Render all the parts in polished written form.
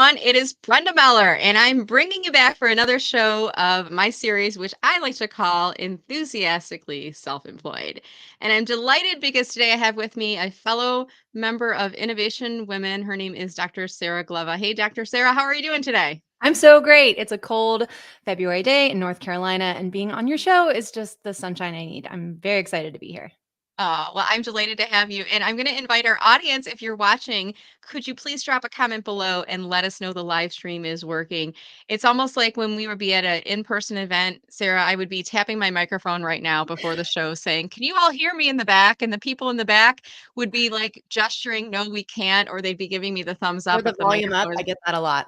everyone. It is Brenda Meller, and I'm bringing you back for another show of my series, which I like to call Enthusiastically Self-Employed. And I'm delighted because today I have with me a fellow member of Innovation Women. Her name is Dr. Sarah Glova. Hey, Dr. Sarah, how are you doing today? I'm so great. It's a cold February day in North Carolina, and being on your show is just the sunshine I need. I'm very excited to be here. Well, I'm delighted to have you. And I'm going to invite our audience, if you're watching, could you please drop a comment below and let us know the live stream is working? It's almost like when we would be at an in-person event, Sarah, I would be tapping my microphone right now before the show saying, "Can you all hear me in the back?" And the people in the back would be like gesturing, "No, we can't," or they'd be giving me the thumbs Or up the if the volume up. microphone. I get that a lot.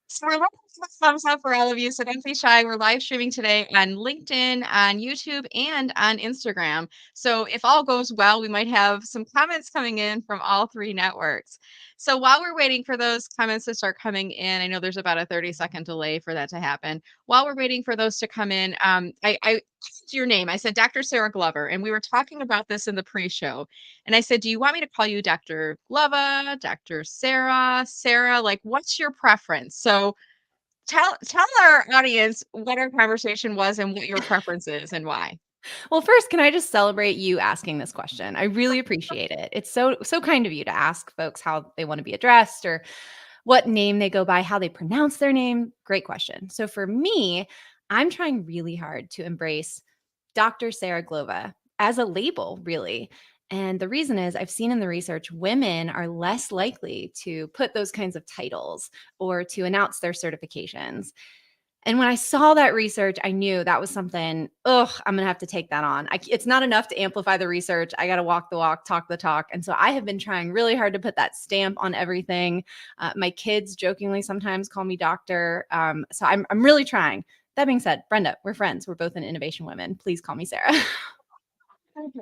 So we're looking for thumbs up for all of you. So don't be shy. We're live streaming today on LinkedIn, on YouTube, and on Instagram. So if all goes well, we might have some comments coming in from all three networks. So while we're waiting for those comments to start coming in, I know there's about a 30-second delay for that to happen. While we're waiting for those to come in, I asked your name. I said Dr. Sarah Glover, and we were talking about this in the pre-show. And I said, "Do you want me to call you Dr. Glova, Dr. Sarah, Sarah? Like, what's your preference?" So tell our audience what our conversation was and what your preference is and why. Well, first, can I just celebrate you asking this question? I really appreciate it. It's so kind of you to ask folks how they want to be addressed or what name they go by, how they pronounce their name. Great question. So for me, I'm trying really hard to embrace Dr. Sarah Glova as a label, really. And the reason is I've seen in the research women are less likely to put those kinds of titles or to announce their certifications. And when I saw that research, I knew that was something, I'm going to have to take that on. It's not enough to amplify the research. I got to walk the walk, talk the talk. And so I have been trying really hard to put that stamp on everything. My kids jokingly sometimes call me doctor. So I'm really trying. That being said, Brenda, we're friends. We're both in Innovation Women. Please call me Sarah. Mhm.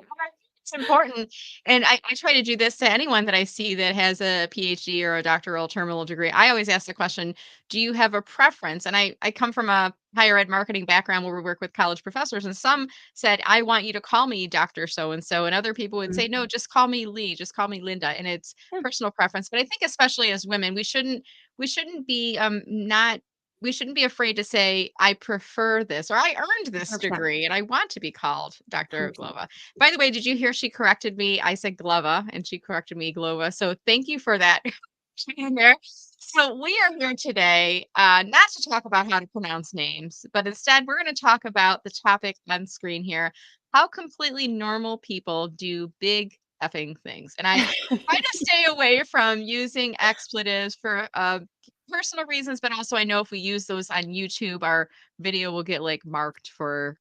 It's important. And I try to do this to anyone that I see that has a PhD or a doctoral terminal degree. I always ask the question, do you have a preference? And I come from a higher ed marketing background where we work with college professors, and some said, "I want you to call me Dr. So and so." And other people would say, "No, Mhm. just call me Lee, just call me Linda." And it's Yeah, personal preference. But I think especially as women, we shouldn't be not we shouldn't be afraid to say, "I prefer this," or "I earned this 100%. degree and I want to be called Dr. 100%. Glova." By the way, did you hear she corrected me? I said Glova and she corrected me Glova. So thank you for that in there. So we are here today not to talk about how to pronounce names, but instead we're going to talk about the topic on screen here: how completely normal people do big effing things. And I try to stay away from using expletives for personal reasons, but also I know if we use those on YouTube, our video will get like marked for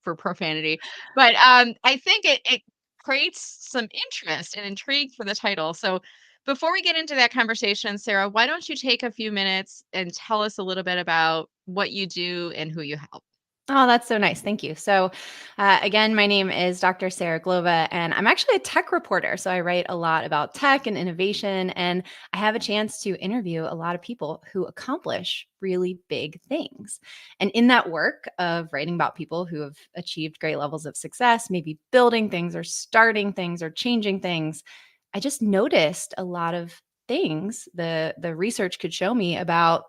profanity. But I think it creates some interest and intrigue for the title. So before we get into that conversation, Sarah, why don't you take a few minutes and tell us a little bit about what you do and who you help? Oh, that's so nice. Thank you. So, again, my name is Dr. Sarah Glova, and I'm actually a tech reporter. So, I write a lot about tech and innovation, and I have a chance to interview a lot of people who accomplish really big things. And in that work of writing about people who have achieved great levels of success, maybe building things or starting things or changing things, I just noticed a lot of things the research could show me about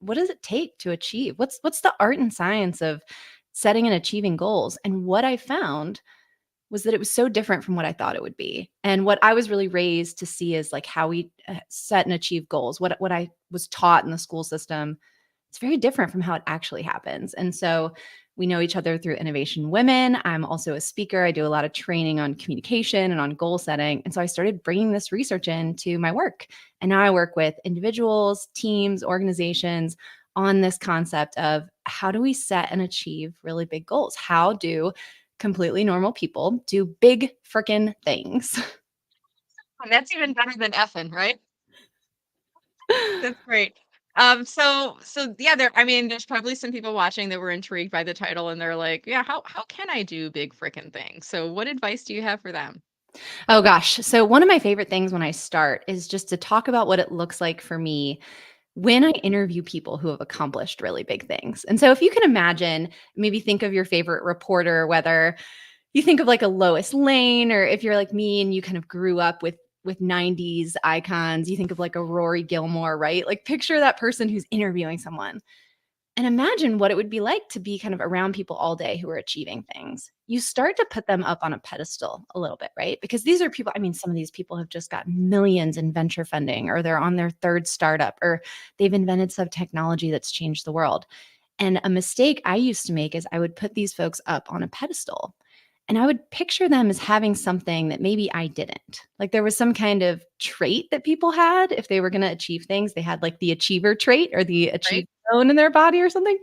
what does it take to achieve? What's the art and science of setting and achieving goals? And what I found was that it was so different from what I thought it would be. And what I was really raised to see is like how we set and achieve goals. What I was taught in the school system, it's very different from how it actually happens. And so we know each other through Innovation Women. I'm also a speaker. I do a lot of training on communication and on goal setting. And so I started bringing this research into my work. And now I work with individuals, teams, organizations on this concept of how do we set and achieve really big goals? How do completely normal people do big freaking things? And that's even better than effing, right? That's great. So yeah, I mean, there's probably some people watching that were intrigued by the title and they're like, yeah, how can I do big freaking things? So what advice do you have for them? Oh gosh. So one of my favorite things when I start is just to talk about what it looks like for me when I interview people who have accomplished really big things. And so if you can imagine, maybe think of your favorite reporter, whether you think of like a Lois Lane, or if you're like me and you kind of grew up with with 90s icons. You think of like a Rory Gilmore, right? Like picture that person who's interviewing someone. And imagine what it would be like to be kind of around people all day who are achieving things. You start to put them up on a pedestal a little bit, right? Because these are people, I mean, some of these people have just got millions in venture funding, or they're on their third startup, or they've invented some technology that's changed the world. And a mistake I used to make is I would put these folks up on a pedestal and I would picture them as having something that maybe I didn't. Like there was some kind of trait that people had if they were going to achieve things. They had like the achiever trait or the Right? achieve zone in their body or something.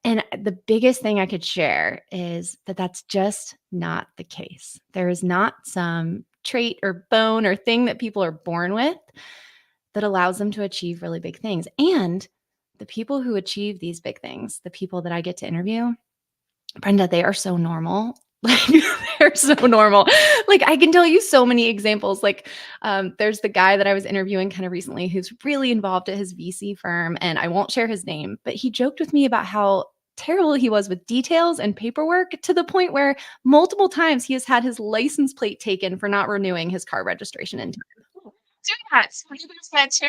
And the biggest thing I could share is that that's just not the case. There is not some trait or bone or thing that people are born with that allows them to achieve really big things. And the people who achieve these big things, the people that I get to interview, Brenda, they are so normal. Like they're so normal. Like I can tell you so many examples. Like there's the guy that I was interviewing kind of recently who's really involved at his VC firm, and I won't share his name, but he joked with me about how terrible he was with details and paperwork to the point where multiple times he has had his license plate taken for not renewing his car registration in. Do that. So he does that too.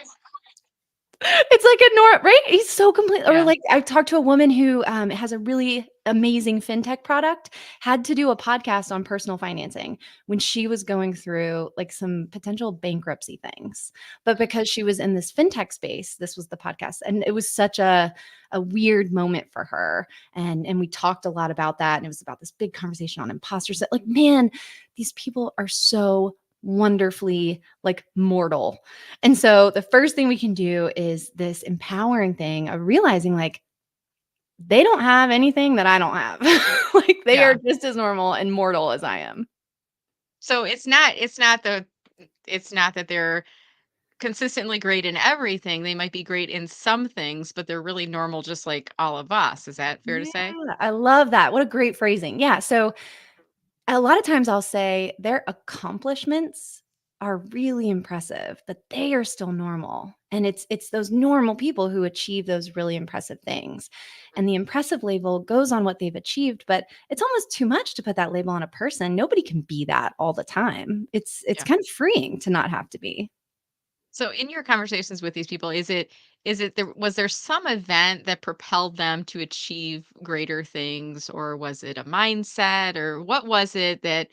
It's like a right? He's so complete. Or Yeah. like I talked to a woman who has a really amazing fintech product, had to do a podcast on personal financing when she was going through like some potential bankruptcy things. But because she was in this fintech space, this was the podcast. And it was such a weird moment for her. And we talked a lot about that. And it was about this big conversation on imposters that like, man, these people are so wonderfully like mortal. And so the first thing we can do is this empowering thing of realizing like they don't have anything that I don't have. Like they are Yeah. just as normal and mortal as I am. So it's not that they're consistently great in everything. They might be great in some things, but they're really normal just like all of us. Is that fair to Yeah, say? I love that. What a great phrasing. Yeah. So a lot of times I'll say their accomplishments are really impressive, but they are still normal. And it's those normal people who achieve those really impressive things. And the impressive label goes on what they've achieved, but it's almost too much to put that label on a person. Nobody can be that all the time. It's Yeah. kind of freeing to not have to be. So in your conversations with these people, was there some event that propelled them to achieve greater things, or was it a mindset, or what was it that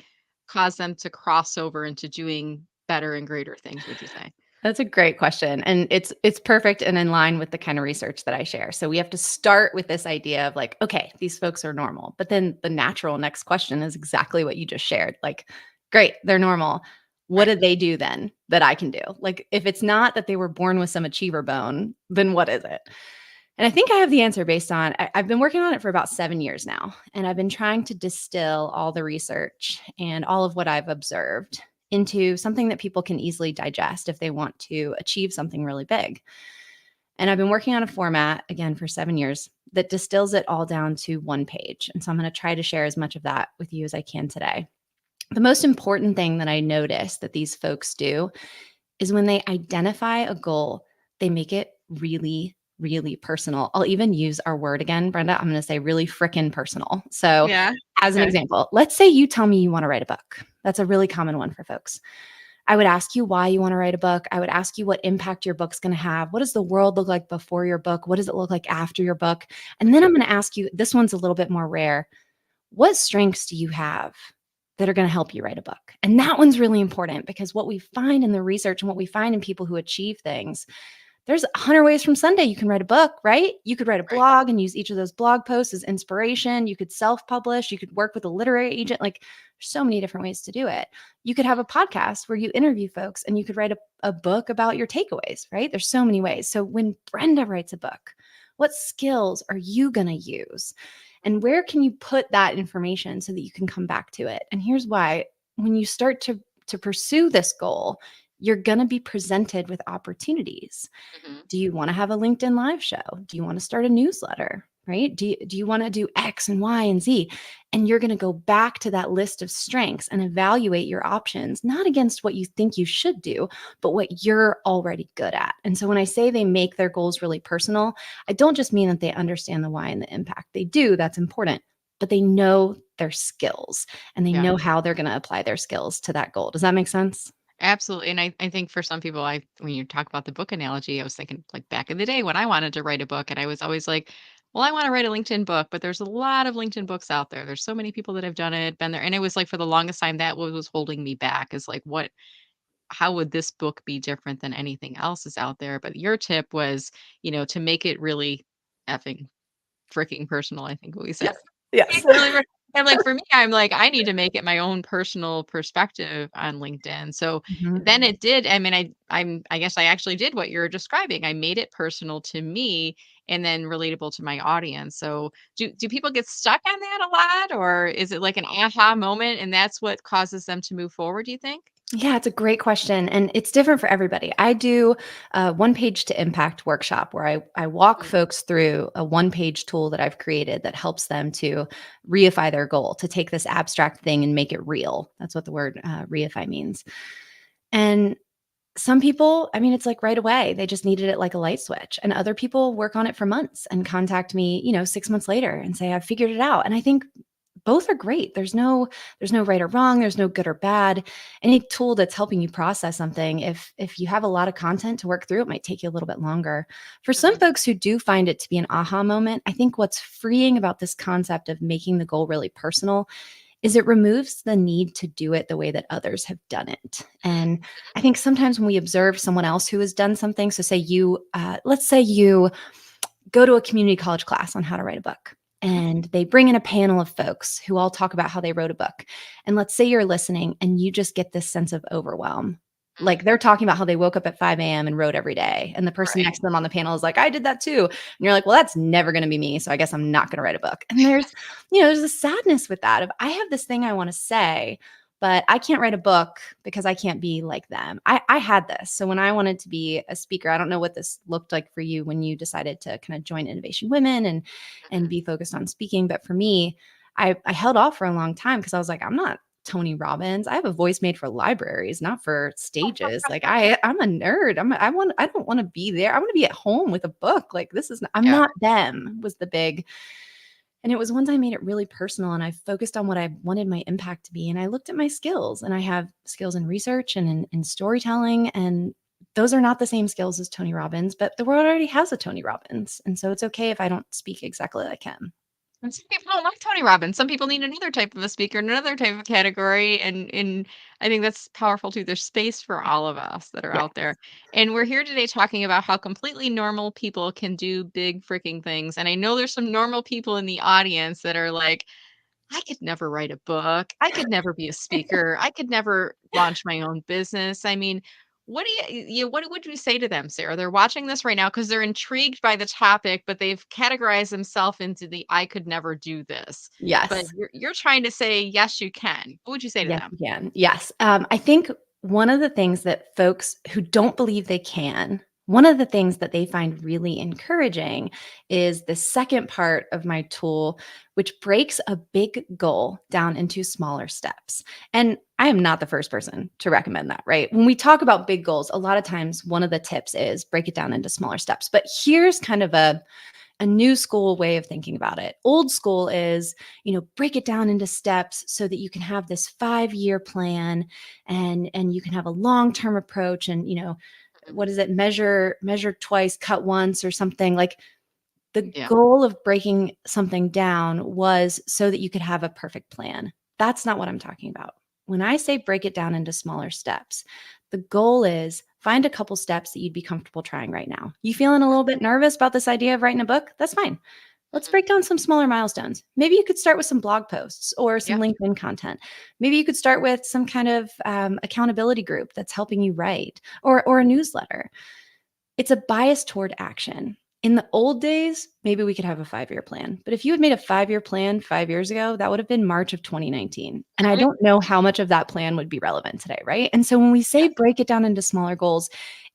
caused them to cross over into doing better and greater things, would you say? That's a great question, and it's perfect and in line with the kind of research that I share. So we have to start with this idea of like, okay, these folks are normal. But then the natural next question is exactly what you just shared. Like, great, they're normal. What Right. do they do then that I can do? Like, if it's not that they were born with some achiever bone, then what is it? And I think I have the answer based on I've been working on it for about 7 years now. And I've been trying to distill all the research and all of what I've observed into something that people can easily digest if they want to achieve something really big. And I've been working on a format again for 7 years that distills it all down to one page. And so I'm going to try to share as much of that with you as I can today. The most important thing that I notice that these folks do is when they identify a goal, they make it really, really personal. I'll even use our word again, Brenda. I'm going to say really frickin' personal. So, Yeah. as an Okay. example, let's say you tell me you want to write a book. That's a really common one for folks. I would ask you why you want to write a book. I would ask you what impact your book's going to have. What does the world look like before your book? What does it look like after your book? And then I'm going to ask you, this one's a little bit more rare. What strengths do you have that are going to help you write a book? And that one's really important because what we find in the research and what we find in people who achieve things, there's 100 ways from Sunday you can write a book, right? You could write a Right. blog and use each of those blog posts as inspiration. You could self-publish. You could work with a literary agent. Like there's so many different ways to do it. You could have a podcast where you interview folks and you could write a book about your takeaways, right? There's so many ways. So when Brenda writes a book, what skills are you going to use? And where can you put that information so that you can come back to it? And here's why. When you start to pursue this goal, you're going to be presented with opportunities. Mhm. Do you want to have a LinkedIn live show? Do you want to start a newsletter? Right? Do you want to do X and Y and Z? And you're going to go back to that list of strengths and evaluate your options, not against what you think you should do, but what you're already good at. And so when I say they make their goals really personal, I don't just mean that they understand the why and the impact. They do, that's important, but they know their skills and they Yeah. know how they're going to apply their skills to that goal. Does that make sense? Absolutely. And I think for some people, when you talk about the book analogy, I was thinking like back in the day when I wanted to write a book, and I was always like, well, I want to write a LinkedIn book, but there's a lot of LinkedIn books out there. There's so many people that have done it, been there. And it was like for the longest time that was holding me back, is like, how would this book be different than anything else is out there? But your tip was, to make it really effing freaking personal, I think what we said. Yes. Yes. Really and, like, for me, I'm like, I need to make it my own personal perspective on LinkedIn. So, Mhm. then it did I mean, I guess I actually did what you're describing. I made it personal to me and then relatable to my audience. So, do people get stuck on that a lot, or is it like an aha moment and that's what causes them to move forward, do you think? Yeah, it's a great question, and it's different for everybody. I do a one page to impact workshop where I walk Mm, folks through a one page tool that I've created that helps them to reify their goal, to take this abstract thing and make it real. That's what the word reify means. And some people, I mean, it's like right away. They just needed it like a light switch. And other people work on it for months and contact me, 6 months later and say, I've figured it out. And I think both are great. There's no right or wrong. There's no good or bad. Any tool that's helping you process something, if you have a lot of content to work through, it might take you a little bit longer. For some mhm, folks who do find it to be an aha moment, I think what's freeing about this concept of making the goal really personal is it removes the need to do it the way that others have done it. And I think sometimes when we observe someone else who has done something, so say let's say you go to a community college class on how to write a book. mhm, And they bring in a panel of folks who all talk about how they wrote a book. And let's say you're listening and you just get this sense of overwhelm. mm, Like they're talking about how they woke up at 5 a.m. and wrote every day. And the person right. next to them on the panel is like, I did that too. And you're like, well, that's never going to be me. So I guess I'm not going to write a book. And there's a sadness with that of I have this thing I want to say, but I can't write a book because I can't be like them. I had this. So when I wanted to be a speaker, I don't know what this looked like for you when you decided to kind of join Innovation Women and Mhm. be focused on speaking. But for me, I held off for a long time because I was like, I'm not Tony Robbins. I have a voice made for libraries, not for stages. Like I'm a nerd. I don't want to be there. I want to be at home with a book. Like I'm Yeah. not them was the big and it was once I made it really personal and I focused on what I wanted my impact to be. And I looked at my skills and I have skills in research and in storytelling. And those are not the same skills as Tony Robbins, but the world already has a Tony Robbins. And so it's okay if I don't speak exactly like him. And some people don't like Tony Robbins. Some people need another type of a speaker, another type of category, and I think that's powerful too. There's space for all of us that are Yeah. out there. And we're here today talking about how completely normal people can do big freaking things. And I know there's some normal people in the audience that are like, I could never write a book. I could never be a speaker. I could never launch my own business. I mean, what do what would you say to them, Sarah? They're watching this right now because they're intrigued by the topic, but they've categorized themselves into the I could never do this. But Yes. you're trying to say, yes, you can. What would you say to Yes, them? you can. Yes. I think one of the things that folks who don't believe they can, one of the things that they find really encouraging is the second part of my tool, which breaks a big goal down into smaller steps. And I am not the first person to recommend that, right? When we talk about big goals, a lot of times one of the tips is break it down into smaller steps. But here's kind of a new school way of thinking about it. Old school is, break it down into steps so that you can have this 5-year plan and you can have a long-term approach and, Mhm. what is it? Measure twice, cut once or something. Like the Yeah. goal of breaking something down was so that you could have a perfect plan. That's not what I'm talking about. When I say break it down into smaller steps, the goal is find a couple steps that you'd be comfortable trying right now. You feeling a little bit nervous about this idea of writing a book? That's fine. Let's Mhm. break down some smaller milestones. Maybe you could start with some blog posts or some Yeah. LinkedIn content. Maybe you could start with some kind of accountability group that's helping you write or a newsletter. It's a bias toward action. In the old days, maybe we could have a 5-year plan. But if you had made a 5-year plan 5 years ago, that would have been March of 2019. And I Mhm. don't know how much of that plan would be relevant today, right? And so when we say Yes. break it down into smaller goals,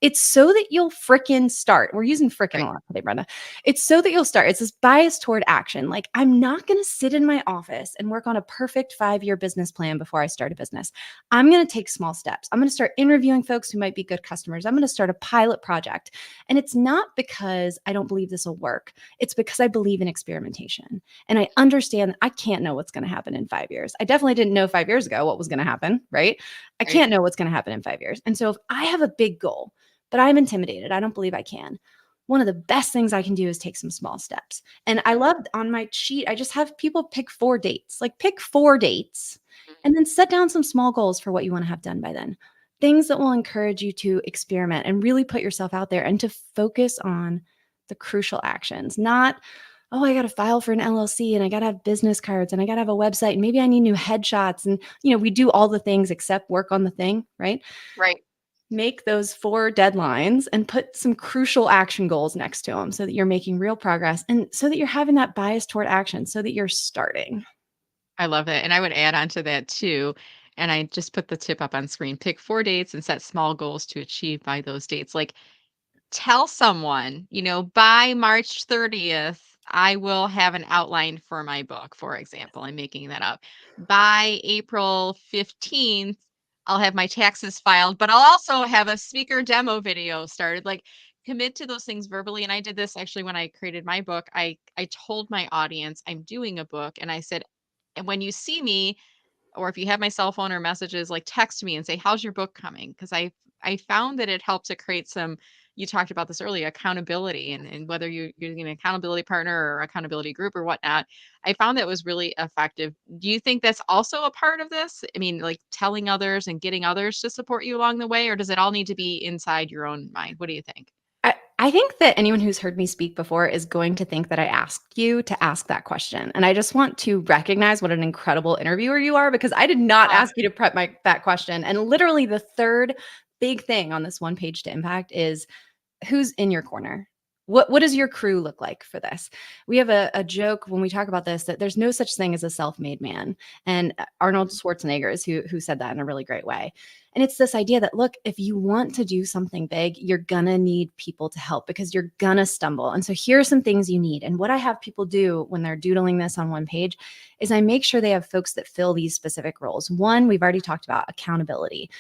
It's so that you'll frickin' start. We're using frickin' a Right. lot today, Brenda. It's so that you'll start. It's this bias toward action. Like, I'm not going to sit in my office and work on a perfect 5-year business plan before I start a business. I'm going to take small steps. I'm going to start interviewing folks who might be good customers. I'm going to start a pilot project. And it's not because I don't believe this will work. It's because I believe in experimentation. And I understand that I can't know what's going to happen in 5 years. I definitely didn't know 5 years ago what was going to happen, right? I Right. can't know what's going to happen in 5 years. And so if I have a big goal, but I'm intimidated, I don't believe I can, one of the best things I can do is take some small steps. And I love on my sheet, I just have people pick 4 dates, like pick 4 dates Mhm. and then set down some small goals for what you want to have done by then. Things that will encourage you to experiment and really put yourself out there and to focus on the crucial actions, not, oh, I got to file for an LLC and I got to have business cards and I got to have a website and maybe I need new headshots. And, we do all the things except work on the thing, right? Right. Make those 4 deadlines and put some crucial action goals next to them so that you're making real progress and so that you're having that bias toward action so that you're starting. I love it. And I would add on to that too. And I just put the tip up on screen. Pick 4 dates and set small goals to achieve by those dates. Like, tell someone, by March 30th, I will have an outline for my book, for example. I'm making that up. By April 15th, I'll have my taxes filed, but I'll also have a speaker demo video started. Like, commit to those things verbally. And I did this actually when I created my book. I told my audience I'm doing a book, and I said, and when you see me, or if you have my cell phone or messages, like, text me and say, how's your book coming? Because I found that it helped to create some, you talked about this earlier, accountability, and whether you're using an accountability partner or accountability group or whatnot. I found that was really effective. Do you think that's also a part of this? I mean, like, telling others and getting others to support you along the way, or does it all need to be inside your own mind? What do you think? I think that anyone who's heard me speak before is going to think that I asked you to ask that question. And I just want to recognize what an incredible interviewer you are because I did not Uh, ask you to prep that question. And literally the third big thing on this one page to impact is who's in your corner. What does your crew look like for this? We have a joke when we talk about this that there's no such thing as a self-made man. And Arnold Schwarzenegger is who said that in a really great way. And it's this idea that, look, if you want to do something big, you're gonna need people to help because you're gonna stumble. And so here are some things you need. And what I have people do when they're doodling this on one page is I make sure they have folks that fill these specific roles. One, we've already talked about accountability.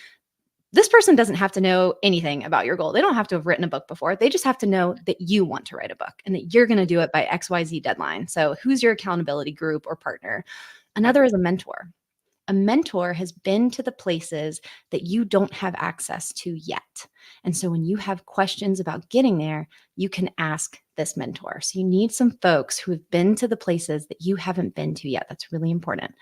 This person doesn't have to know anything about your goal. They don't have to have written a book before. They just have to know that you want to write a book and that you're going to do it by XYZ deadline. So, who's your accountability group or partner? okay. Another is a mentor. A mentor has been to the places that you don't have access to yet. And so, when you have questions about getting there, you can ask this mentor. So, you need some folks who have been to the places that you haven't been to yet. That's really important.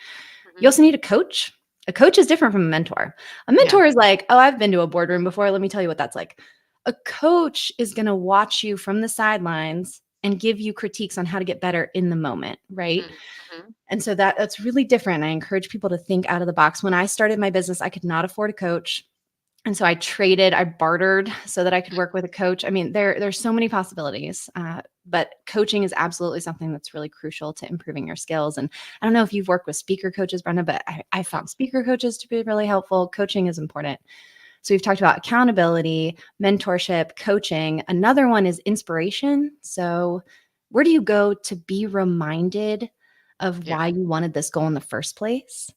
You Mhm. also need a coach. A coach is different from a mentor. A Yeah. mentor is like, oh, I've been to a boardroom before. Let me tell you what that's like. A coach is going to watch you from the sidelines and give you critiques on how to get better in the moment, right? Mhm. And so that's really different. I encourage people to think out of the box. When I started my business, I could not afford a coach. And so I bartered so that I could work with a coach. I mean, there's so many possibilities, but coaching is absolutely something that's really crucial to improving your skills. And I don't know if you've worked with speaker coaches, Brenda, but I Mhm. found speaker coaches to be really helpful. Coaching is important. So we've talked about accountability, mentorship, coaching. Another one is inspiration. So where do you go to be reminded of Yeah. why you wanted this goal in the first place?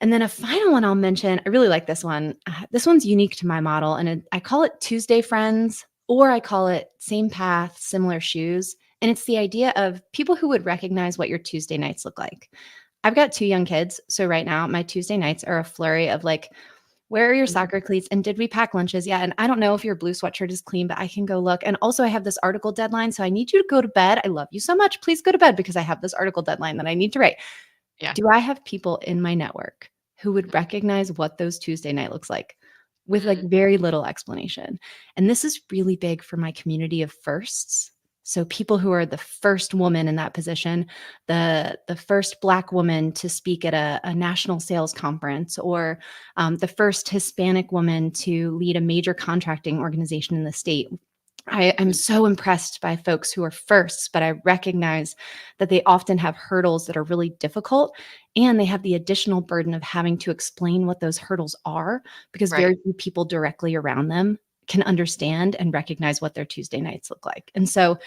And then a final one I'll mention, I really like this one. This one's unique to my model, and I call it Tuesday Friends, or I call it Same Path, Similar Shoes. And it's the idea of people who would recognize what your Tuesday nights look like. I've got 2 young kids. So right now, my Tuesday nights are a flurry of like, where are your Mhm. soccer cleats? And did we pack lunches? Yeah. And I don't know if your blue sweatshirt is clean, but I can go look. And also, I have this article deadline. So I need you to go to bed. I love you so much. Please go to bed because I have this article deadline that I need to write. Yeah. Do I have people in my network who would Mhm. recognize what those Tuesday night looks like with like Mm. very little explanation? And this is really big for my community of firsts. So people who are the first woman in that position, the first Black woman to speak at a national sales conference, or the first Hispanic woman to lead a major contracting organization in the state. I'm Mhm. so impressed by folks who are firsts, but I recognize that they often have hurdles that are really difficult. And they have the additional burden of having to explain what those hurdles are because Right. very few people directly around them can understand and recognize what their Tuesday nights look like. And so,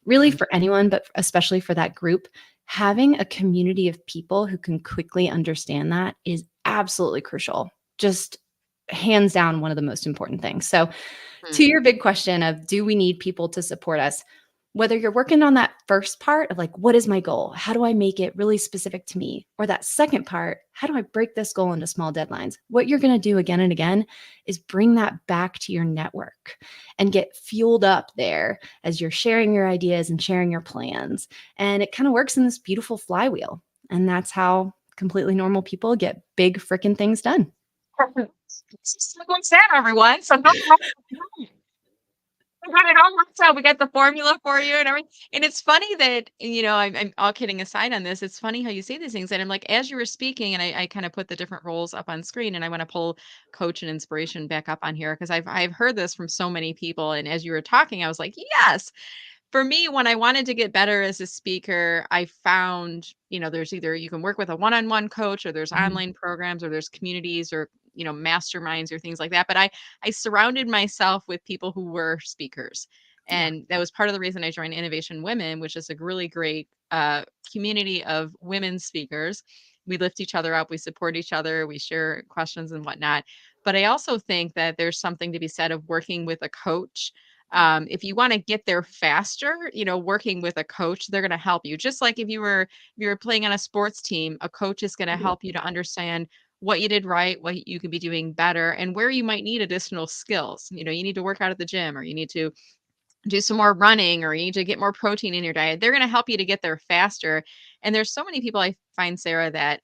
really, Mhm. for anyone, but especially for that group, having a community of people who can quickly understand that is absolutely crucial. Just hands down, one of the most important things. So, to Mhm. your big question of do we need people to support us? Whether you're working on that first part of like, what is my goal? How do I make it really specific to me? Or that second part, how do I break this goal into small deadlines? What you're going to do again and again is bring that back to your network and get fueled up there as you're sharing your ideas and sharing your plans. And it kind of works in this beautiful flywheel. And that's how completely normal people get big freaking things done. So what's that, everyone? So no, we got it all worked out. We got the formula for you and everything. And it's funny that, I'm all kidding aside on this. It's funny how you say these things. And I'm like, as you were speaking, and I kind of put the different roles up on screen, and I want to pull coach and inspiration back up on here because I've heard this from so many people. And as you were talking, I was like, yes. For me, when I wanted to get better as a speaker, I found, there's either you can work with a one-on-one coach, or there's Mhm. online programs, or there's communities, or masterminds or things like that. But I surrounded myself with people who were speakers. Yeah. And that was part of the reason I joined Innovation Women, which is a really great community of women speakers. We lift each other up, we support each other, we share questions and whatnot. But I also think that there's something to be said of working with a coach. If you want to get there faster, working with a coach, they're going to help you. Just like if you were playing on a sports team, a coach is going to help you to understand what you did right, what you could be doing better, and where you might need additional skills. You need to work out at the gym, or you need to do some more running, or you need to get more protein in your diet. They're going to help you to get there faster. And there's so many people I find, Sarah, that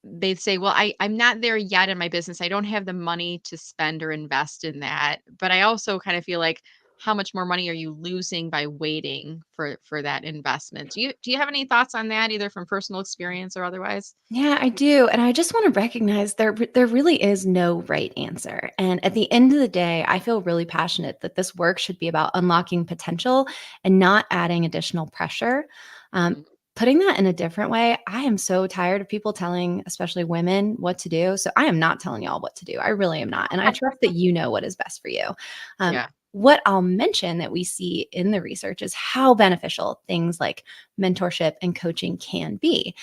they'd say, "Well, I'm not there yet in my business. I don't have the money to spend or invest in that." But I also kind of feel like, how much more money are you losing by waiting for that investment? Do you have any thoughts on that, either from personal experience or otherwise? Yeah, I do. And I just want to recognize there really is no right answer. And at the end of the day, I feel really passionate that this work should be about unlocking potential and not adding additional pressure. Um, Mhm. Putting that in a different way, I am so tired of people telling, especially women, what to do. So I am not telling y'all what to do. I really am not. And I trust that you know what is best for you. Um, Yeah. what I'll mention that we see in the research is how beneficial things like mentorship and coaching can be.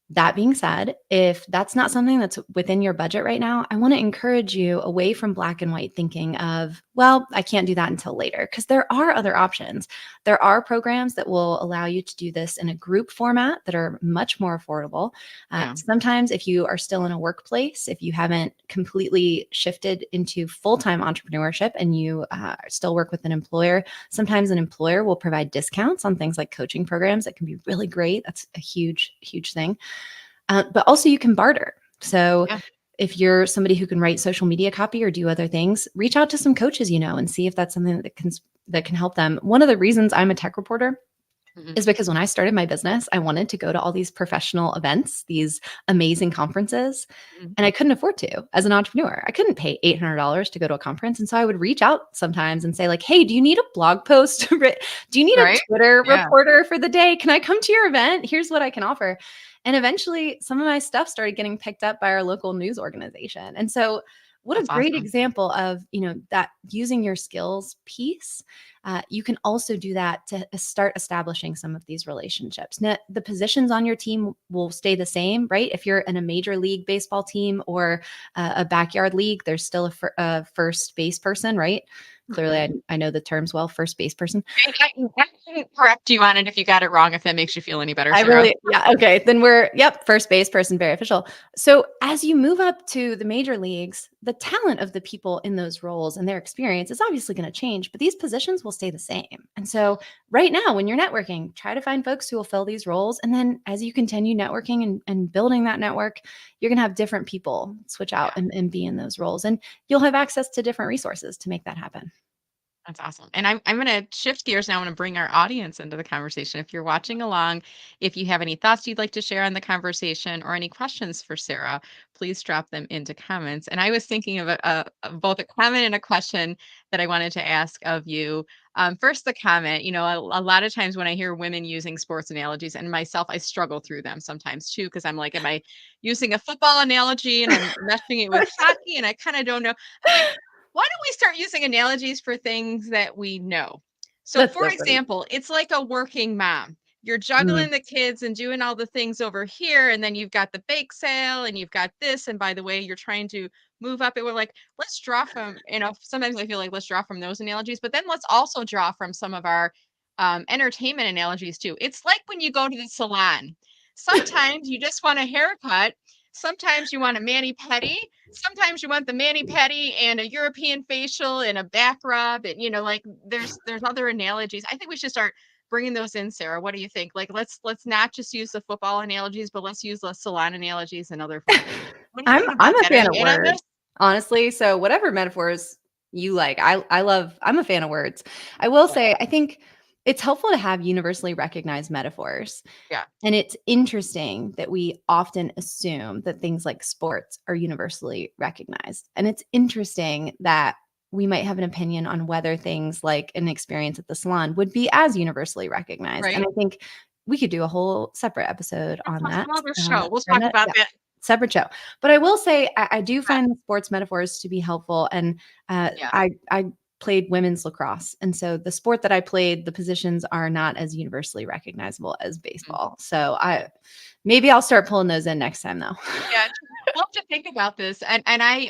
That being said, if that's not something that's within your budget right now, I want to encourage you away from black and white thinking of, well, I can't do that until later, because there are other options. There are programs that will allow you to do this in a group format that are much more affordable. Yeah. Sometimes, if you are still in a workplace, if you haven't completely shifted into full time entrepreneurship and you still work with an employer, sometimes an employer will provide discounts on things like coaching programs that can be really great. That's a huge, huge thing. But also, you can barter. So, Yeah. if you're somebody who can write social media copy or do other things, reach out to some coaches and see if that's something that can help them. One of the reasons I'm a tech reporter Mhm. is because when I started my business, I wanted to go to all these professional events, these amazing conferences, Mhm. and I couldn't afford to as an entrepreneur. I couldn't pay $800 to go to a conference. And so I would reach out sometimes and say, like, hey, do you need a blog post? Do you need a Right? Twitter Yeah. reporter for the day? Can I come to your event? Here's what I can offer. And eventually some of my stuff started getting picked up by our local news organization. And so what a That's great awesome. example of, that using your skills piece. You can also do that to start establishing some of these relationships. Now, the positions on your team will stay the same, right? If you're in a major league baseball team or a backyard league, there's still a first base person, right? Clearly, Mhm. I know the terms well, first base person. I can correct you on it if you got it wrong, if that makes you feel any better, I Sarah. really, yeah, okay. Then first base person, very official. So as you move up to the major leagues, the talent of the people in those roles and their experience is obviously going to change, but these positions will stay the same. And so right now, when you're networking, try to find folks who will fill these roles. And then as you continue networking and building that network, you're going to have different people switch out Yeah. and be in those roles. And you'll have access to different resources to make that happen. That's awesome. And I'm going to shift gears now. I want to bring our audience into the conversation. If you're watching along, if you have any thoughts you'd like to share on the conversation or any questions for Sarah, please drop them into comments. And I was thinking of of both a comment and a question that I wanted to ask of you. First, the comment. A lot of times when I hear women using sports analogies, and myself, I struggle through them sometimes too, because I'm like, am I using a football analogy and I'm meshing it with hockey? And I kind of don't know. Why don't we start using analogies for things that we know? So, Let's for go for it. example, it's like a working mom. You're Mm. juggling the kids and doing all the things over here, and then you've got the bake sale, and you've got this. And by the way, you're trying to move up. It we're like, let's draw from, sometimes I feel like let's draw from those analogies, but then let's also draw from some of our entertainment analogies too. It's like when you go to the salon. Sometimes you just want a haircut. Sometimes you want a mani pedi. Sometimes you want the mani pedi and a European facial and a back rub, and like there's other analogies. I think we should start bringing those in, Sarah. What do you think? Like let's not just use the football analogies, but let's use the salon analogies and other fun things. What do you I'm think I'm about a that? Are fan you of in on words, this? honestly. So whatever metaphors you like, I'm a fan of words. I will Yeah. say I think it's helpful to have universally recognized metaphors. Yeah. And it's interesting that we often assume that things like sports are universally recognized. And it's interesting that we might have an opinion on whether things like an experience at the salon would be as universally recognized. And Right. I think we could do a whole separate episode on That's that. another show. We'll talk Brenda, about yeah, that. separate show. But I will say I do find the sports metaphors to be helpful. And Yeah. I played women's lacrosse. And so the sport that I played, the positions are not as universally recognizable as Mm. baseball. So I maybe I'll start pulling those in next time though. Yeah, we'll have to think about this. And I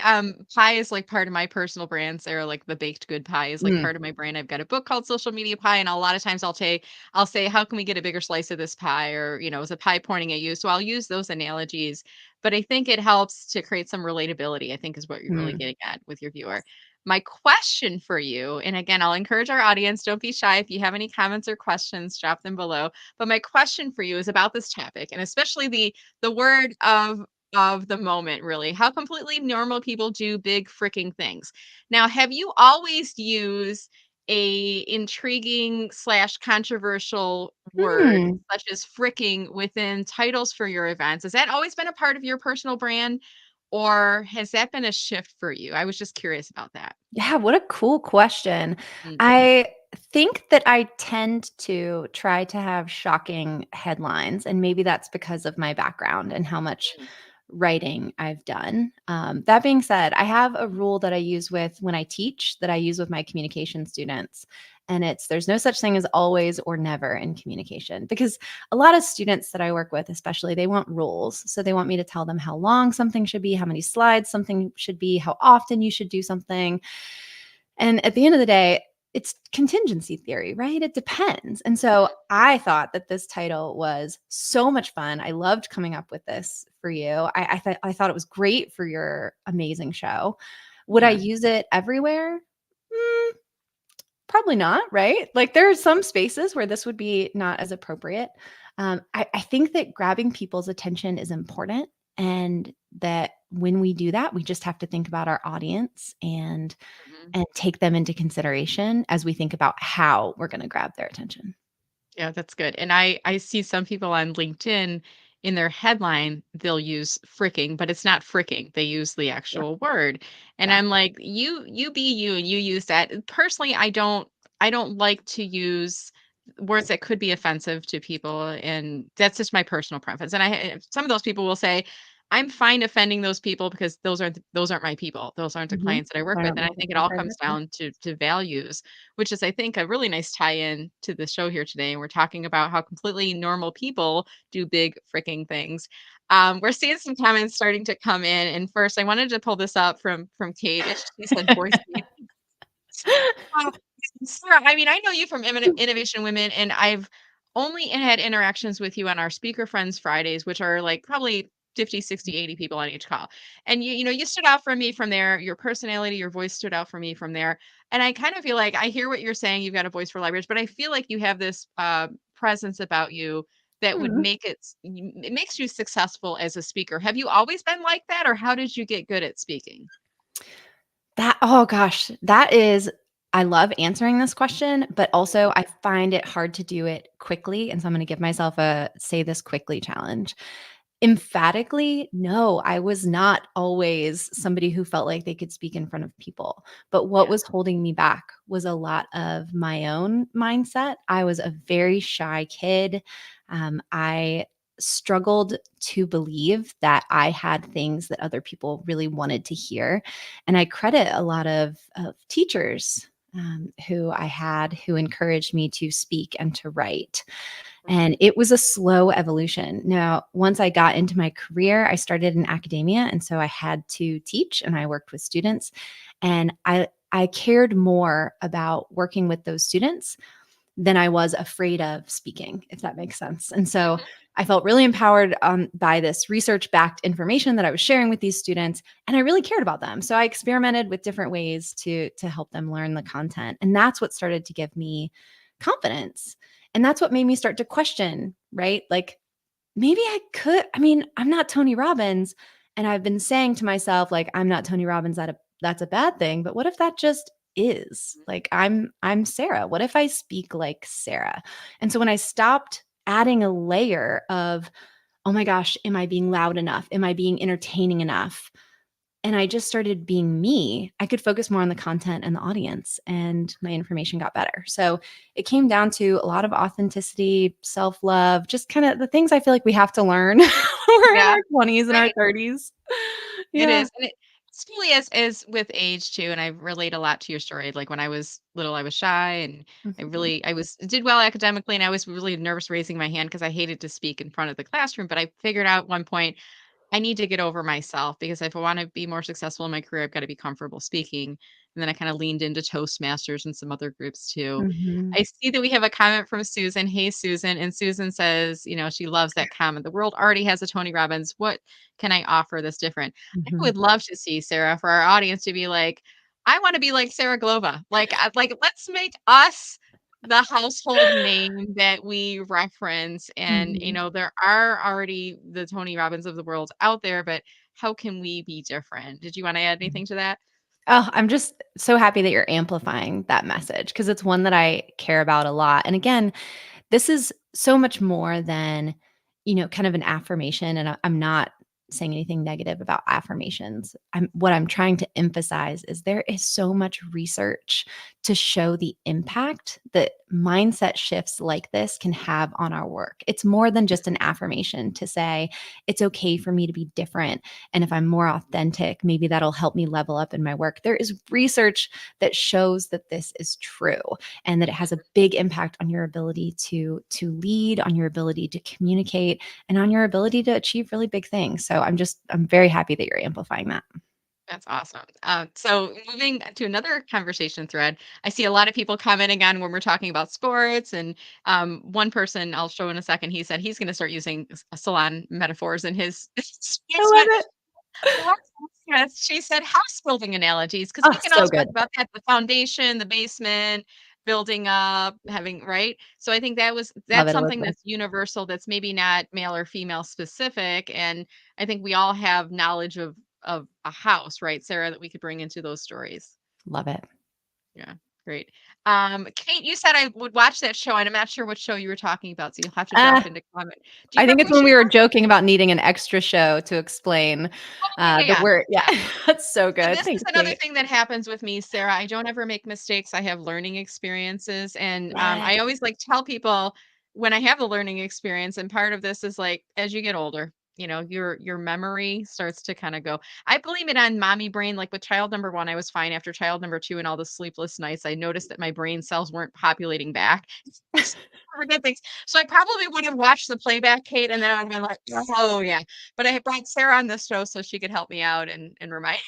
pie is like part of my personal brand, Sarah. Like the baked good pie is like Mm, part of my brand. I've got a book called Social Media Pie, and a lot of times I'll say, how can we get a bigger slice of this pie? Or, is a pie pointing at you? So I'll use those analogies, but I think it helps to create some relatability, I think is what you're really mm. getting at with your viewer. My question for you, and again, I'll encourage our audience, don't be shy. If you have any comments or questions, drop them below. But my question for you is about this topic, and especially the word of the moment, really. How completely normal people do big freaking things. Now, have you always used a intriguing slash controversial word Hmm. such as fricking within titles for your events? Has that always been a part of your personal brand, or has that been a shift for you? I was just curious about that. Yeah, what a cool question. Mm, I think that I tend to try to have shocking headlines, and maybe that's because of my background and how much mm, writing I've done. That being said, I have a rule that I use with when I teach that I use with my communication students. And it's there's no such thing as always or never in communication because a lot of students that I work with, especially, they want rules. So they want me to tell them how long something should be, how many slides something should be, how often you should do something. And at the end of the day, it's contingency theory, right? It depends. And so I thought that this title was so much fun. I loved coming up with this for you. I thought it was great for your amazing show. Would I yeah. use it everywhere? Mm, probably not, right? Like there are some spaces where this would be not as appropriate. I think that grabbing people's attention is important, and that when we do that, we just have to think about our audience Mhm. and take them into consideration as we think about how we're gonna grab their attention. Yeah, that's good. And I see some people on LinkedIn in their headline, they'll use fricking, but it's not fricking. They use the Yeah, actual word. And yeah. I'm like, you be you and you use that. Personally, I don't like to use words that could be offensive to people, and that's just my personal preference. And some of those people will say I'm fine offending those people because those aren't my people. Those aren't the Mhm. clients that I work Learn with. what And I makes think it them all private, comes yeah. down to values, which is, I think, a really nice tie-in to the show here today. And we're talking about how completely normal people do big freaking things. We're seeing some comments starting to come in. And first, I wanted to pull this up from Kate. She said, "Boise." Uh, Sarah, I mean, I know you from Innovation Women, and I've only had interactions with you on our Speaker Friends Fridays, which are like probably 50, 60, 80 people on each call. And you stood out for me from there. Your personality, your voice stood out for me from there. And I kind of feel like I hear what you're saying. You've got a voice for libraries, but I feel like you have this presence about you that would Mm. make it makes you successful as a speaker. Have you always been like that, or how did you get good at speaking? That oh gosh, that is I love answering this question, but also I find it hard to do it quickly, and so I'm gonna give myself a say this quickly challenge. Emphatically, no, I was not always somebody who felt like they could speak in front of people. But what Yeah. was holding me back was a lot of my own mindset. I was a very shy kid. I struggled to believe that I had things that other people really wanted to hear. And I credit a lot of teachers who I had who encouraged me to speak and to write. And it was a slow evolution. Now, once I got into my career, I started in academia. And so I had to teach and I worked with students. And I cared more about working with those students than I was afraid of speaking, if that makes sense. And so Mhm. I felt really empowered by this research backed information that I was sharing with these students. And I really cared about them. So I experimented with different ways to help them learn the content. And that's what started to give me confidence. And that's what made me start to question, right? Like, maybe I could. I mean, I'm not Tony Robbins, and I've been saying to myself, like, I'm not Tony Robbins, that's a bad thing. But what if that just is? Like, I'm Sarah. What if I speak like Sarah? And so when I stopped adding a layer of, oh my gosh, am I being loud enough? Am I being entertaining enough? And I just started being me, I could focus more on the content and the audience, and my information got better. So it came down to a lot of authenticity, self love, just kind of the things I feel like we have to learn when we're in Yeah, our 20s and our right. 30s. It Yeah. is, and it's really as with age too, and I relate a lot to your story. Like when I was little, I was shy, and Mhm. I was did well academically, and I was really nervous raising my hand because I hated to speak in front of the classroom. But I figured out at one point I need to get over myself because if I want to be more successful in my career, I've got to be comfortable speaking. And then I kind of leaned into Toastmasters and some other groups too. Mhm. I see that we have a comment from Susan. Hey, Susan. And Susan says, she loves that comment. The world already has a Tony Robbins. What can I offer that's different? I Mhm. would love to see Sarah for our audience to be like, I want to be like Sarah Glova. Like let's make us the household name that we reference. And, Mhm. there are already the Tony Robbins of the world out there, but how can we be different? Did you want to add anything to that? Oh, I'm just so happy that you're amplifying that message because it's one that I care about a lot. And again, this is so much more than, kind of an affirmation. And I'm not saying anything negative about affirmations. What I'm trying to emphasize is there is so much research to show the impact that mindset shifts like this can have on our work. It's more than just an affirmation to say, it's okay for me to be different. And if I'm more authentic, maybe that'll help me level up in my work. There is research that shows that this is true and that it has a big impact on your ability to lead, on your ability to communicate, and on your ability to achieve really big things. So I'm very happy that you're amplifying that. That's awesome. So moving to another conversation thread, I see a lot of people commenting on when we're talking about sports, and one person I'll show in a second. He said he's going to start using salon metaphors in his I speech. love But it. Alexis Smith, she said house building analogies because Oh, we can all so talk good. about that: the foundation, the basement, building up, having right. So I think Love that's it, something Elizabeth. that's universal. That's maybe not male or female specific, and I think we all have knowledge of a house, right, Sarah, that we could bring into those stories. Love it. Yeah, great. Kate, you said I would watch that show, and I'm not sure what show you were talking about, so you'll have to Uh, drop into comment. Do you I think remember it's what when show we you were were? joking about needing an extra show to explain Oh, yeah, yeah, the yeah. word. Yeah, Yeah. that's so So good. this is Thanks, another Kate. thing that happens with me, Sarah. I don't ever make mistakes. I have learning experiences, and Yes. I always like tell people when I have a learning experience. And part of this is like as you get older, your memory starts to kind of go. I blame it on mommy brain. Like with child number one, I was fine. After child number two and all the sleepless nights, I noticed that my brain cells weren't populating back. Forget things. So I probably would have watched the playback, Kate, and then I would have been like, oh yeah. But I brought Sarah on this show so she could help me out and remind.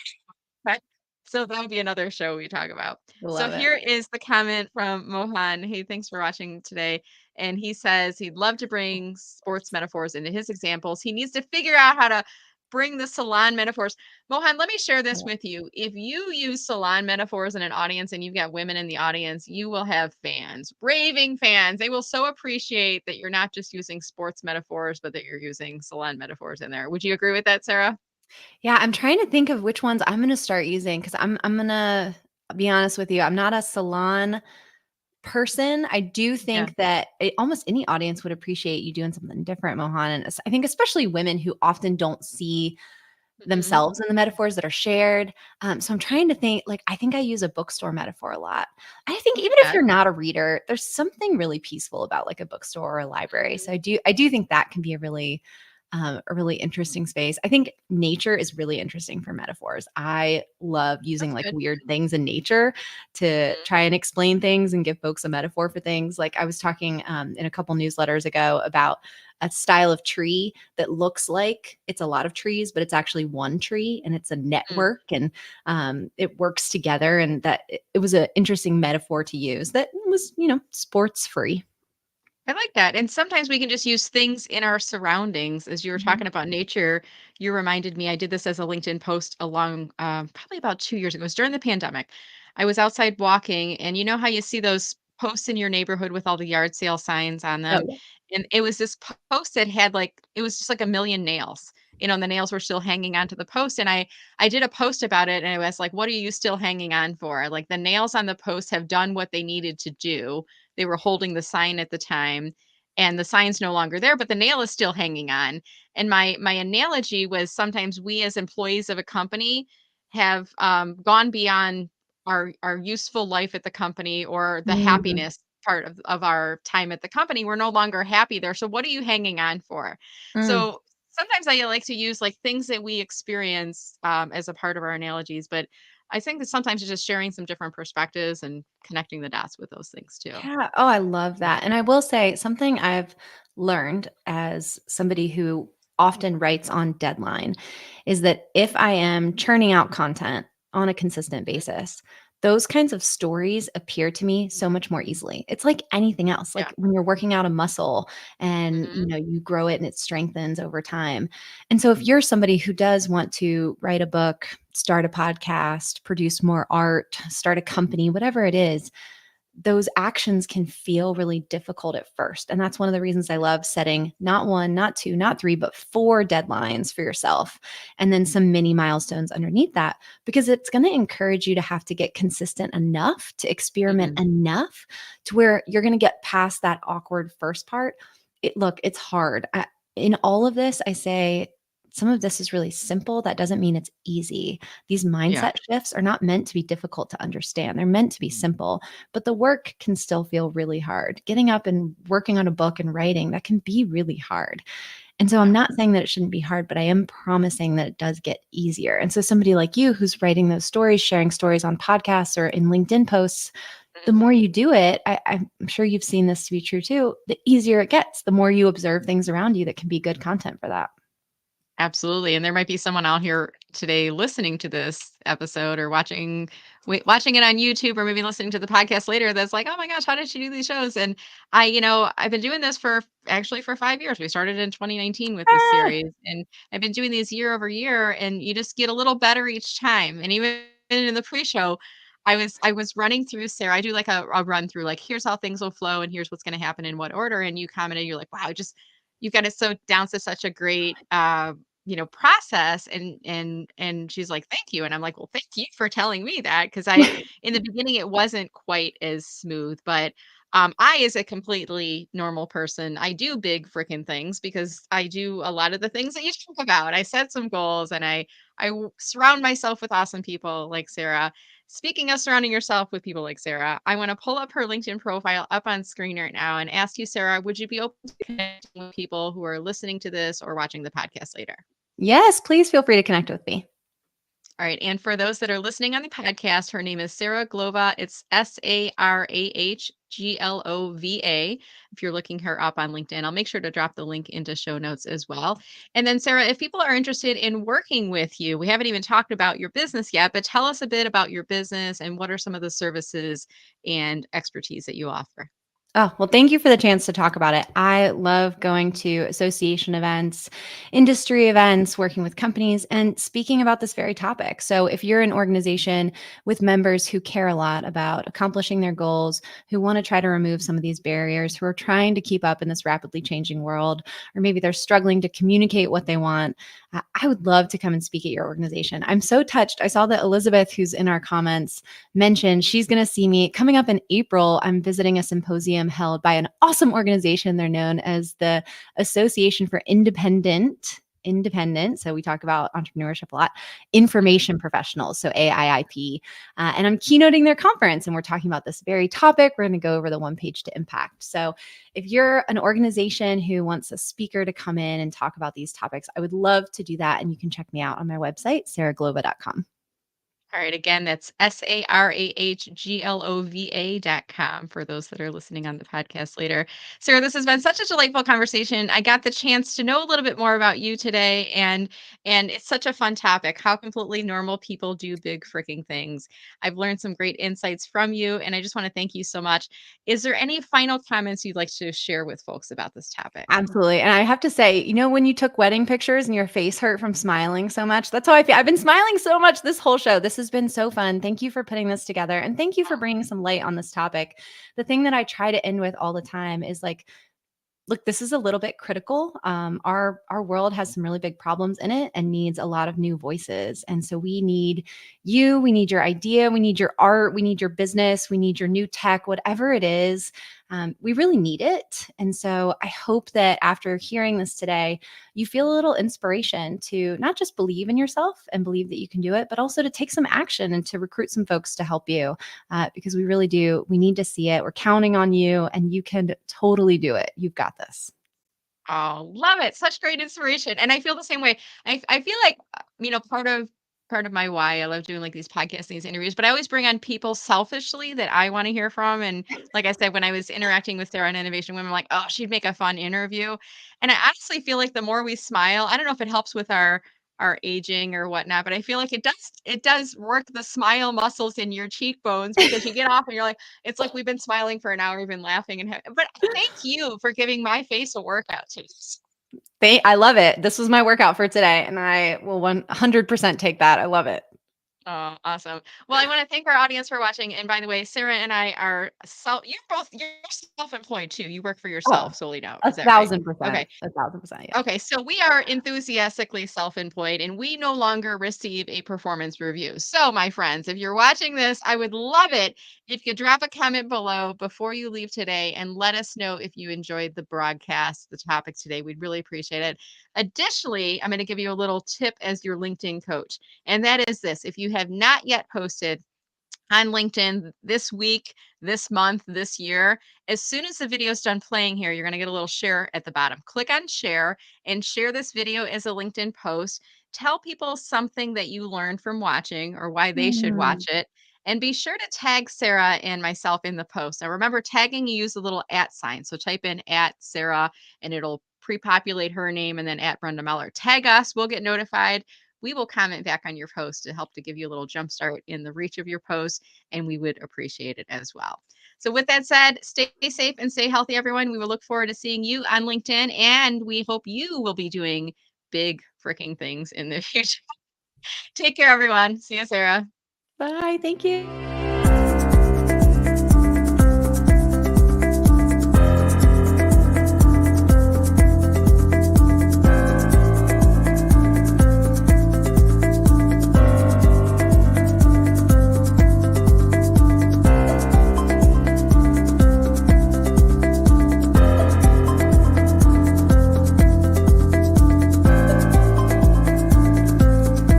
Okay. So that would be another show we talk about. So Love it. here is the comment from Mohan. Hey, thanks for watching today. And he says he'd love to bring sports metaphors into his examples. He needs to figure out how to bring the salon metaphors. Mohan, let me share this with you. If you use salon metaphors in an audience and you've got women in the audience, you will have fans, raving fans. They will so appreciate that you're not just using sports metaphors, but that you're using salon metaphors in there. Would you agree with that, Sarah? Yeah, I'm trying to think of which ones I'm going to start using because I'm going to be honest with you. I'm not a salon person. I do Yeah. think that almost any audience would appreciate you doing something different, Mohan. And I think especially women who often don't see Mhm. themselves in the metaphors that are shared. So I'm trying to think, like, I think I use a bookstore metaphor a lot. I think even if Okay. you're not a reader, there's something really peaceful about like a bookstore or a library. So I do think that can be a really interesting space. I think nature is really interesting for metaphors. I love using That's like good. weird things in nature to Mhm. try and explain things and give folks a metaphor for things. Like I was talking in a couple newsletters ago about a style of tree that looks like it's a lot of trees, but it's actually one tree and it's a Mm. network and it works together. And that it was an interesting metaphor to use that was, sports free. I like that. And sometimes we can just use things in our surroundings. As you were Mhm. talking about nature, you reminded me, I did this as a LinkedIn post along probably about 2 years ago. It was during the pandemic. I was outside walking, and you know how you see those posts in your neighborhood with all the yard sale signs on Oh, them? yeah. And it was this post that had like, it was just like a million nails. And the nails were still hanging onto the post. And I did a post about it, and it was like, what are you still hanging on for? Like the nails on the post have done what they needed to do. They were holding the sign at the time, and the sign's no longer there, but the nail is still hanging on. And my analogy was sometimes we as employees of a company have gone beyond our useful life at the company or the Mhm. happiness part of our time at the company. We're no longer happy there. So what are you hanging on for? Mm. So sometimes I like to use like things that we experience as a part of our analogies, but I think that sometimes it's just sharing some different perspectives and connecting the dots with those things too. Yeah. Oh, I love that. And I will say something I've learned as somebody who often writes on deadline is that if I am churning out content on a consistent Mhm. basis, those kinds of stories appear to me so much more easily. It's like anything else. Yeah. Like when you're working out a muscle and Mhm. you grow it and it strengthens over time. And so if you're somebody who does want to write a book, start a podcast, produce more art, start a company, whatever it is, those actions can feel really difficult at first. And that's one of the reasons I love setting not one, not two, not three, but four deadlines for yourself. And then some mini milestones underneath that, because it's going to encourage you to have to get consistent enough to experiment Mhm. enough to where you're going to get past that awkward first part. Look, it's hard. In all of this, I say, some of this is really simple. That doesn't mean it's easy. These Yeah. mindset shifts are not meant to be difficult to understand. They're meant to be simple, but the work can still feel really hard. Getting up and working on a book and writing, that can be really hard. And so I'm Yeah. not saying that it shouldn't be hard, but I am promising that it does get easier. And so somebody like you who's writing those stories, sharing stories on podcasts or in LinkedIn posts, the Mhm. more you do it, I'm sure you've seen this to be true too, the easier it gets, the more you observe things around you that can be good content for that. Absolutely, and there might be someone out here today listening to this episode or watching it on YouTube or maybe listening to the podcast later that's like, "Oh my gosh, how did she do these shows?" And I've been doing this for actually for 5 years. We started in 2019 with this Ah, series, and I've been doing these year over year, and you just get a little better each time. And even in the pre-show, I was running through Sarah. I do like a run through, like, here's how things will flow and here's what's gonna happen in what order. And you commented, you're like, "Wow, just you got it so down to such a great process." And she's like, thank you. And I'm like, well, thank you for telling me that, because I in the beginning it wasn't quite as smooth. But I, as a completely normal person, I do big freaking things because I do a lot of the things that you talk about. I set some goals, and surround myself with awesome people like Sarah. Speaking of surrounding yourself with people like Sarah, I want to pull up her LinkedIn profile up on screen right now and ask you, Sarah, would you be open to connecting with people who are listening to this or watching the podcast later? yes, please feel free to connect with me. All right. And for those that are listening on the podcast, her name is Sarah Glova. It's Sarahglova. If you're looking her up on LinkedIn, I'll make sure to drop the link into show notes as well. And then, Sarah, if people are interested in working with you, we haven't even talked about your business yet, but tell us a bit about your business and what are some of the services and expertise that you offer. Oh, well, thank you for the chance to talk about it. I love going to association events, industry events, working with companies, and speaking about this very topic. So, if you're an organization with members who care a lot about accomplishing their goals, who want to try to remove some of these barriers, who are trying to keep up in this rapidly changing world, or maybe they're struggling to communicate what they want, I would love to come and speak at your organization. I'm so touched. I saw that Elizabeth, who's in our comments, mentioned she's going to see me coming up in April. I'm visiting a symposium held by an awesome organization. They're known as the Association for Independent independent, so we talk about entrepreneurship a lot, information professionals, so AIIP. And I'm keynoting their conference, and we're talking about this very topic. We're going to go over the one page to impact. So if you're an organization who wants a speaker to come in and talk about these topics, I would love to do that. And you can check me out on my website, saraglova.com. All right. Again, that's SARAHGLOVA.com for those that are listening on the podcast later. Sarah, this has been such a delightful conversation. I got the chance to know a little bit more about you today, and it's such a fun topic, how completely normal people do big freaking things. I've learned some great insights from you, and I just want to thank you so much. Is there any final comments you'd like to share with folks about this topic? Absolutely. And I have to say, when you took wedding pictures and your face hurt from smiling so much, that's how I feel. I've been smiling so much this whole show. This has been so fun. Thank you for putting this together. And thank you for bringing some light on this topic. The thing that I try to end with all the time is like, look, this is a little bit critical. Our world has some really big problems in it and needs a lot of new voices. And so we need you, we need your idea, we need your art, we need your business, we need your new tech, whatever it is. We really need it. And so I hope that after hearing this today, you feel a little inspiration to not just believe in yourself and believe that you can do it, but also to take some action and to recruit some folks to help you, because we really do. We need to see it. We're counting on you, and you can totally do it. You've got this. Oh, love it. Such great inspiration. And I feel the same way. I feel like, part of my why I love doing like these podcasts, these interviews, but I always bring on people selfishly that I want to hear from. And like I said, when I was interacting with Sarah on Innovation Women, I'm like, oh, she'd make a fun interview. And I honestly feel like the more we smile, I don't know if it helps with our aging or whatnot, but I feel like it does work the smile muscles in your cheekbones because you get off and you're like, it's like we've been smiling for an hour, we've been laughing but thank you for giving my face a workout too. I love it. This was my workout for today, and I will 100% take that. I love it. Oh, awesome. Well, I want to thank our audience for watching. And by the way, Sarah and I are you're self-employed too. You work for Oh, yourself solely now. a Is that right? thousand percent. Okay. 1,000%. Yeah. Okay, so we are enthusiastically self employed and we no longer receive a performance review. So, my friends, if you're watching this, I would love it if you could drop a comment below before you leave today and let us know if you enjoyed the broadcast, the topic today. We'd really appreciate it. Additionally, I'm going to give you a little tip as your LinkedIn coach, and that is this: if you have not yet posted on LinkedIn this week, this month, this year. As soon as the video is done playing here, you're going to get a little share at the bottom. Click on share and share this video as a LinkedIn post. Tell people something that you learned from watching or why they should Mm. watch it. And be sure to tag Sarah and myself in the post. Now, remember, tagging, you use the little at sign. So type in at Sarah and it'll pre populate her name and then at Brenda Meller. Tag us, we'll get notified. We will comment back on your post to help to give you a little jump start in the reach of your post, and we would appreciate it as well. So, with that said, stay safe and stay healthy, everyone. We will look forward to seeing you on LinkedIn, and we hope you will be doing big freaking things in the future. Take care, everyone. See you, Sarah. Bye. Thank you.